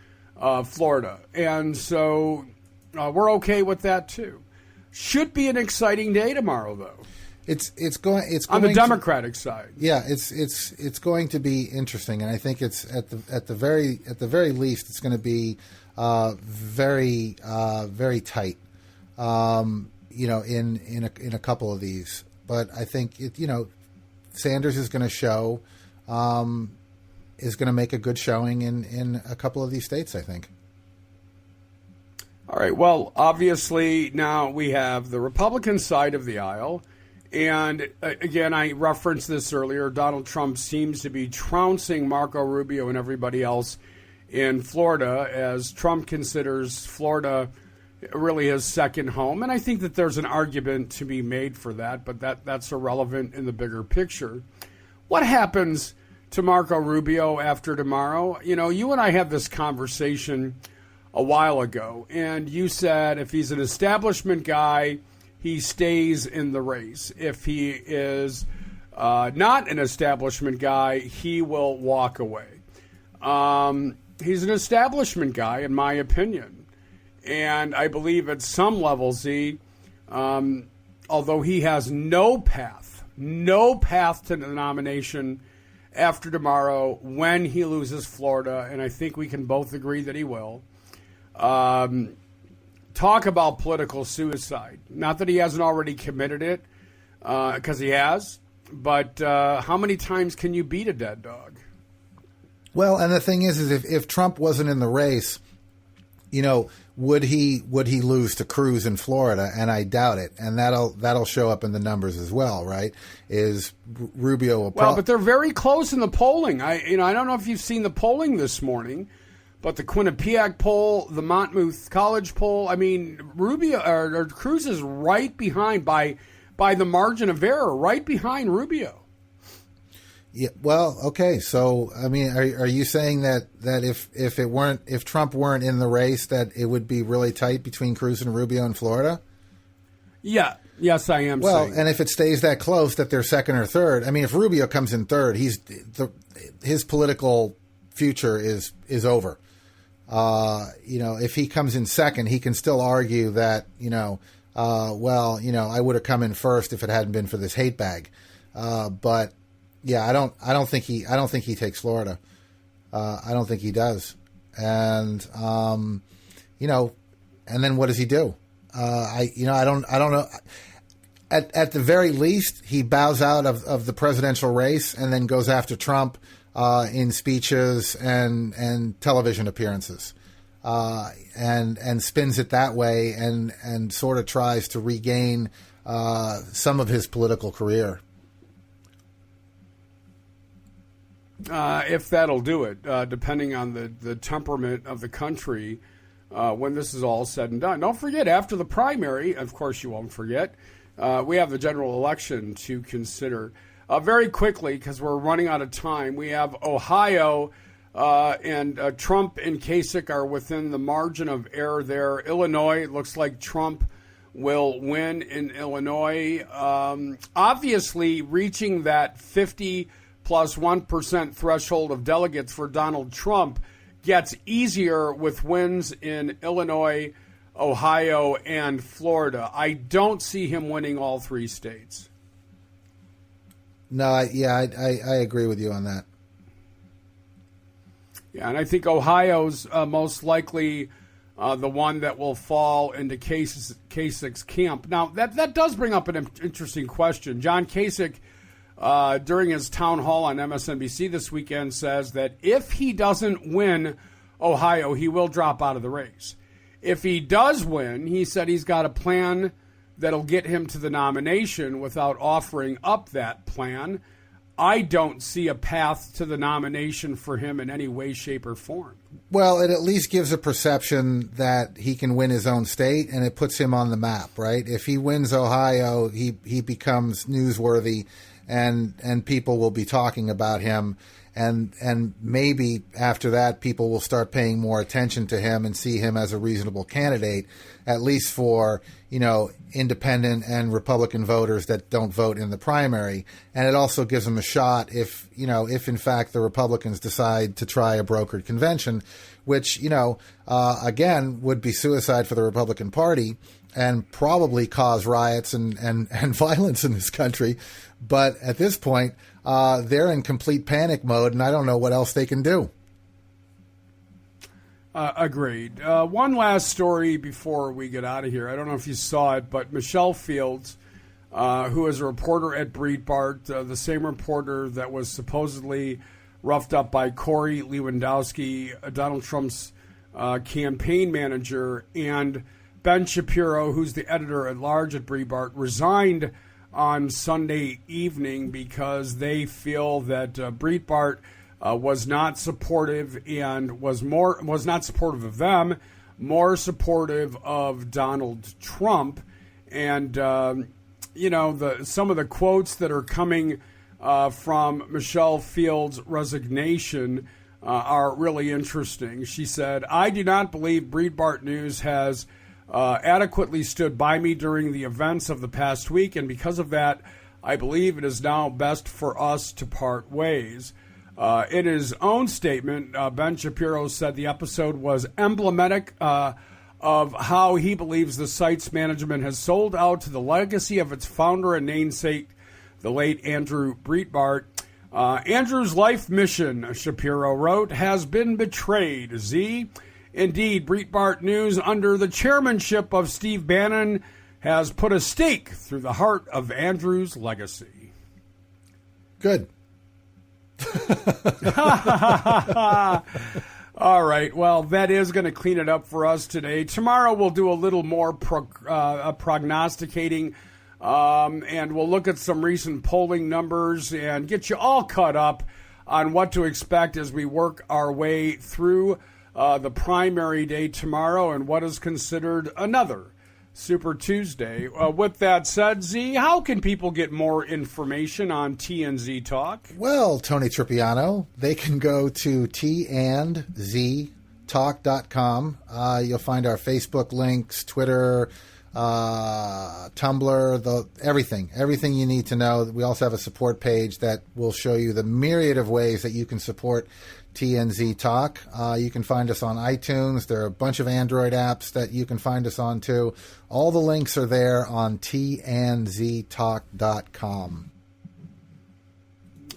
[SPEAKER 6] Florida. And so we're okay with that too. Should be an exciting day tomorrow, though.
[SPEAKER 7] It's going
[SPEAKER 6] on the Democratic side.
[SPEAKER 7] Yeah, it's going to be interesting, and I think it's at the very least it's going to be very tight. In a couple of these, but I think Sanders is going to show is going to make a good showing in a couple of these states, I think.
[SPEAKER 6] All right. Well, obviously now we have the Republican side of the aisle. And again, I referenced this earlier. Donald Trump seems to be trouncing Marco Rubio and everybody else in Florida as Trump considers Florida really his second home. And I think that there's an argument to be made for that, but that's irrelevant in the bigger picture. What happens to Marco Rubio after tomorrow? You and I had this conversation a while ago, and you said if he's an establishment guy, he stays in the race. If he is not an establishment guy, he will walk away. He's an establishment guy, in my opinion. And I believe at some level, although he has no path to the nomination after tomorrow when he loses Florida, and I think we can both agree that he will. Talk about political suicide. Not that he hasn't already committed it, because he has, but how many times can you beat a dead dog?
[SPEAKER 7] Well, and the thing is if Trump wasn't in the race, would he lose to Cruz in Florida? And I doubt it. And that'll show up in the numbers as well, right? Is Rubio will
[SPEAKER 6] but they're very close in the polling. I don't know if you've seen the polling this morning. But the Quinnipiac poll, the Monmouth College poll, Rubio or Cruz is right behind by the margin of error, right behind Rubio.
[SPEAKER 7] Yeah. Well, okay. So, are you saying that if Trump weren't in the race, that it would be really tight between Cruz and Rubio in Florida?
[SPEAKER 6] Yeah. Yes, I am.
[SPEAKER 7] Well,
[SPEAKER 6] saying.
[SPEAKER 7] And if it stays that close, that they're second or third. If Rubio comes in third, his political future is over. If he comes in second, he can still argue that, I would have come in first if it hadn't been for this hate bag. But yeah, I don't think he takes Florida. I don't think he does. And, and then what does he do? I don't know. At the very least, he bows out of the presidential race and then goes after Trump in speeches and television appearances, and spins it that way and sort of tries to regain some of his political career.
[SPEAKER 6] if that'll do it, depending on the temperament of the country when this is all said and done. Don't forget, after the primary, of course you won't forget, we have the general election to consider. Very quickly, because we're running out of time, we have Ohio and Trump and Kasich are within the margin of error there. Illinois, it looks like Trump will win in Illinois. Obviously, reaching that 50 plus 1% threshold of delegates for Donald Trump gets easier with wins in Illinois, Ohio, and Florida. I don't see him winning all three states.
[SPEAKER 7] No, I agree with you on that.
[SPEAKER 6] Yeah, and I think Ohio's most likely the one that will fall into Kasich's camp. Now, that does bring up an interesting question. John Kasich, during his town hall on MSNBC this weekend, says that if he doesn't win Ohio, he will drop out of the race. If he does win, he said he's got a plan that'll get him to the nomination without offering up that plan. I don't see a path to the nomination for him in any way, shape, or form.
[SPEAKER 7] Well, it at least gives a perception that he can win his own state, and it puts him on the map, right? If he wins Ohio, he becomes newsworthy, and people will be talking about him, and maybe after that, people will start paying more attention to him and see him as a reasonable candidate, at least for, independent and Republican voters that don't vote in the primary. And it also gives him a shot if in fact the Republicans decide to try a brokered convention, which, again, would be suicide for the Republican Party and probably cause riots and violence in this country. But at this point, they're in complete panic mode, and I don't know what else they can do.
[SPEAKER 6] Agreed. One last story before we get out of here. I don't know if you saw it, but Michelle Fields, who is a reporter at Breitbart, the same reporter that was supposedly roughed up by Corey Lewandowski, Donald Trump's campaign manager, and Ben Shapiro, who's the editor-at-large at Breitbart, resigned on Sunday evening because they feel that Breitbart was not supportive and was not supportive of them, more supportive of Donald Trump. And, some of the quotes that are coming from Michelle Fields' resignation are really interesting. She said, "I do not believe Breitbart News has adequately stood by me during the events of the past week, and because of that, I believe it is now best for us to part ways." In his own statement, Ben Shapiro said the episode was emblematic of how he believes the site's management has sold out to the legacy of its founder and namesake, the late Andrew Breitbart. Andrew's life mission, Shapiro wrote, has been betrayed. Indeed, Breitbart News, under the chairmanship of Steve Bannon, has put a stake through the heart of Andrew's legacy.
[SPEAKER 7] Good.
[SPEAKER 6] All right. Well, that is going to clean it up for us today. Tomorrow we'll do a little more prognosticating, and we'll look at some recent polling numbers and get you all caught up on what to expect as we work our way through the primary day tomorrow and what is considered another Super Tuesday. With that said, Z, how can people get more information on TNZ Talk?
[SPEAKER 7] Well, Tony Tripiano, they can go to tnztalk.com. You'll find our Facebook links, Twitter, Tumblr, everything you need to know. We also have a support page that will show you the myriad of ways that you can support TNZ Talk. You can find us on iTunes. There are a bunch of Android apps that you can find us on too. All the links are there on tnztalk.com.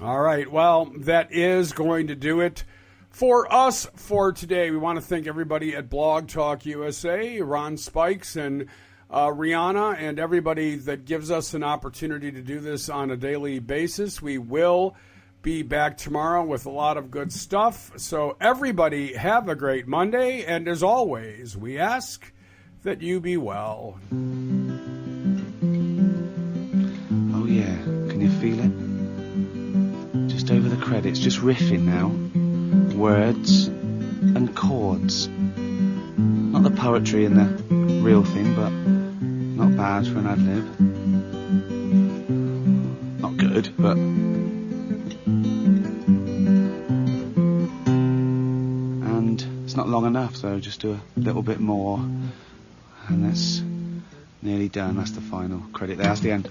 [SPEAKER 6] All right. Well, that is going to do it for us for today. We want to thank everybody at Blog Talk USA, Ron Spikes and Rihanna, and everybody that gives us an opportunity to do this on a daily basis. We will be back tomorrow with a lot of good stuff. So everybody have a great Monday. And as always, we ask that you be well.
[SPEAKER 17] Oh yeah, can you feel it? Just over the crevice. said, it's just riffing now. Words and chords. Not the poetry and the real thing, but not bad for an ad-lib. Not good, but... And it's not long enough, so just do a little bit more. And that's nearly done. That's the final credit there. That's the end.